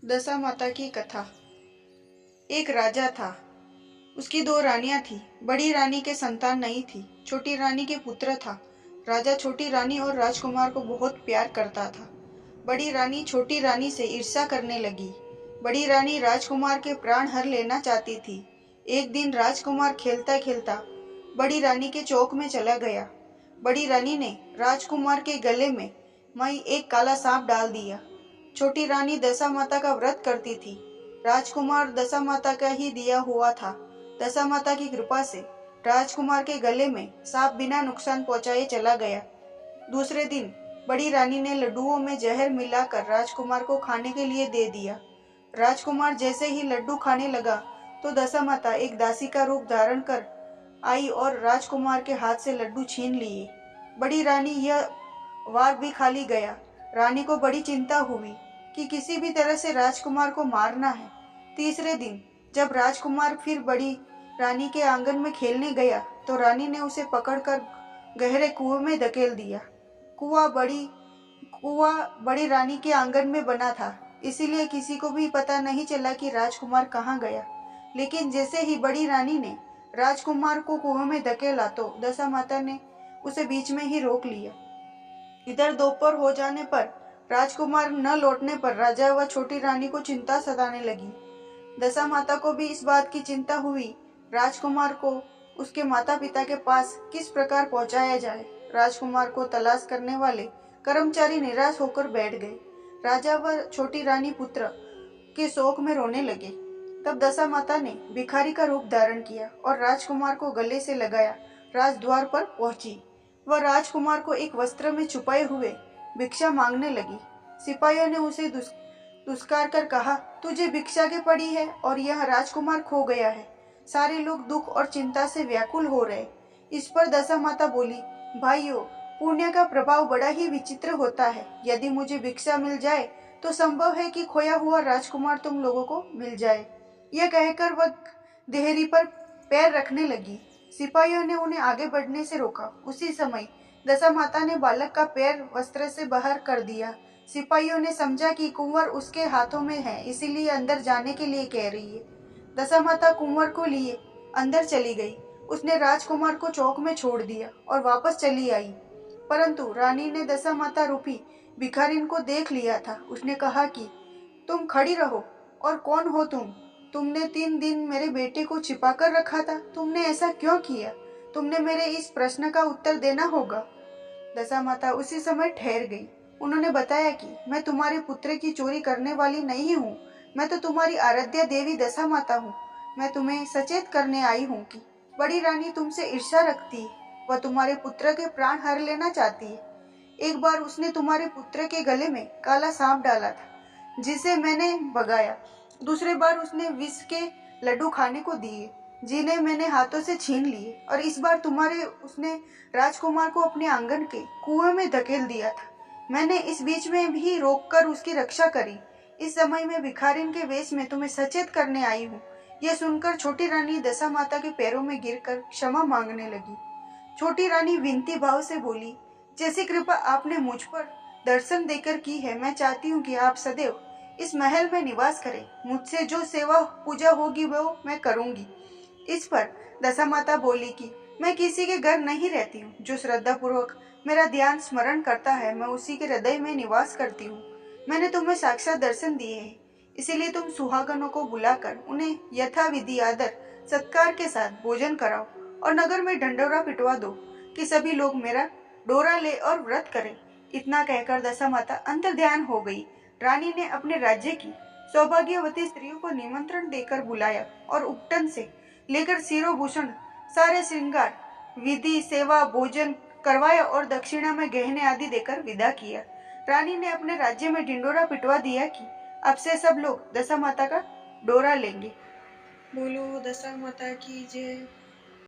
दशा माता की कथा। एक राजा था। उसकी दो रानियां थी। बड़ी रानी के संतान नहीं थी। छोटी रानी के पुत्र था। राजा छोटी रानी और राजकुमार को बहुत प्यार करता था। बड़ी रानी छोटी रानी से ईर्ष्या करने लगी। बड़ी रानी राजकुमार के प्राण हर लेना चाहती थी। एक दिन राजकुमार खेलता खेलता बड़ी रानी के चौक में चला गया। बड़ी रानी ने राजकुमार के गले में मई एक काला सांप डाल दिया। छोटी रानी दशा माता का व्रत करती थी। राजकुमार दशा माता का ही दिया हुआ था। दशा माता की कृपा से राजकुमार के गले में सांप बिना नुकसान पहुंचाए चला गया। दूसरे दिन बड़ी रानी ने लड्डुओं में जहर मिलाकर राजकुमार को खाने के लिए दे दिया। राजकुमार जैसे ही लड्डू खाने लगा तो दशा माता एक दासी का रूप धारण कर आई और राजकुमार के हाथ से लड्डू छीन लिए। बड़ी रानी यह वार भी खाली गया। रानी को बड़ी चिंता हुई कि किसी भी तरह से राजकुमार को मारना है। तीसरे दिन जब राजकुमार फिर बड़ी रानी के आंगन में खेलने गया तो रानी ने उसे पकड़कर गहरे कुएं में धकेल दिया। कुआं बड़ी रानी के आंगन में बना था, इसीलिए किसी को भी पता नहीं चला कि राजकुमार कहाँ गया। लेकिन जैसे ही बड़ी रानी ने राजकुमार को कुएं में धकेला तो दशा माता ने उसे बीच में ही रोक लिया। इधर दोपहर हो जाने पर राजकुमार न लौटने पर राजा व छोटी रानी को चिंता सताने लगी। दशा माता को भी इस बात की चिंता हुई। राजकुमार को उसके माता पिता के पास किस प्रकार पहुंचाया जाए। राजकुमार को तलाश करने वाले कर्मचारी निराश होकर बैठ गए। राजा व छोटी रानी पुत्र के शोक में रोने लगे। तब दशा माता ने भिखारी का रूप धारण किया और राजकुमार को गले से लगाया राजद्वार पर पहुंची। वह राजकुमार को एक वस्त्र में छुपाए हुए भिक्षा मांगने लगी। सिपाहियों ने उसे दुष्कार कर कहा, तुझे भिक्षा के पड़ी है और यह राजकुमार खो गया है। सारे लोग दुख और चिंता से व्याकुल हो रहे। इस पर दशा माता बोली, भाइयों, पुण्य का प्रभाव बड़ा ही विचित्र होता है। यदि मुझे भिक्षा मिल जाए तो संभव है कि खोया हुआ राजकुमार तुम लोगों को मिल जाए। यह कहकर वह देहरी पर पैर रखने लगी। सिपाहियों ने उन्हें आगे बढ़ने से रोका। उसी समय दशा माता ने बालक का पैर वस्त्र से बाहर कर दिया। सिपाहियों ने समझा कि कुंवर उसके हाथों में है, इसीलिए अंदर जाने के लिए कह रही है। दशा माता कुंवर को लिए अंदर चली गई। उसने राजकुमार को चौक में छोड़ दिया और वापस चली आई। परंतु रानी ने दशा माता रूपी भिखारिन को देख लिया था। उसने कहा कि तुम खड़ी रहो। और कौन हो तुम? तुमने 3 दिन मेरे बेटे को छिपा कर रखा था। तुमने ऐसा क्यों किया? तुमने मेरे इस प्रश्न का उत्तर देना होगा। दशा माता उसी समय ठहर गई। उन्होंने बताया कि मैं तुम्हारे पुत्र की चोरी करने वाली नहीं हूँ। मैं तो तुम्हारी आराध्या देवी दशा माता हूँ। मैं तुम्हें सचेत करने आई हूँ कि बड़ी रानी तुमसे ईर्ष्या रखती है। वह तुम्हारे पुत्र के प्राण हर लेना चाहती है। एक बार उसने तुम्हारे पुत्र के गले में काला सांप डाला था, जिसे मैंने भगाया। दूसरे बार उसने विष के लड्डू खाने को दिए, जिन्हें मैंने हाथों से छीन लिए। और इस बार उसने राजकुमार को अपने आंगन के कुएं में धकेल दिया था। मैंने इस बीच में भी रोककर उसकी रक्षा करी। इस समय मैं भिखारिन के वेश में तुम्हें सचेत करने आई हूँ। यह सुनकर छोटी रानी दशा माता के पैरों में गिरकर क्षमा मांगने लगी। छोटी रानी विनती भाव से बोली, जैसी कृपा आपने मुझ पर दर्शन देकर की है, मैं चाहती हूँ कि आप सदैव इस महल में निवास करें। मुझसे जो सेवा पूजा होगी वो मैं करूंगी। इस पर दशा माता बोली कि मैं किसी के घर नहीं रहती हूँ। जो श्रद्धा पूर्वक मेरा ध्यान स्मरण करता है, मैं उसी के हृदय में निवास करती हूँ। मैंने तुम्हें साक्षात दर्शन दिए हैं, इसीलिए तुम सुहागनों को बुलाकर उन्हें यथाविधि आदर सत्कार के साथ भोजन कराओ और नगर में ढंढोरा पिटवा दो कि सभी लोग मेरा डोरा ले और व्रत करें। इतना कहकर दशा माता अंतर ध्यान हो गई। रानी ने अपने राज्य की सौभाग्यवती स्त्रियों को निमंत्रण देकर बुलाया और उपटन से लेकर शिरोभूषण सारे श्रृंगार विधि सेवा भोजन करवाया और दक्षिणा में गहने आदि देकर विदा किया। रानी ने अपने राज्य में ढिंडोरा पिटवा दिया कि अब से सब लोग दशा माता का डोरा लेंगे। बोलो दशा माता की जय।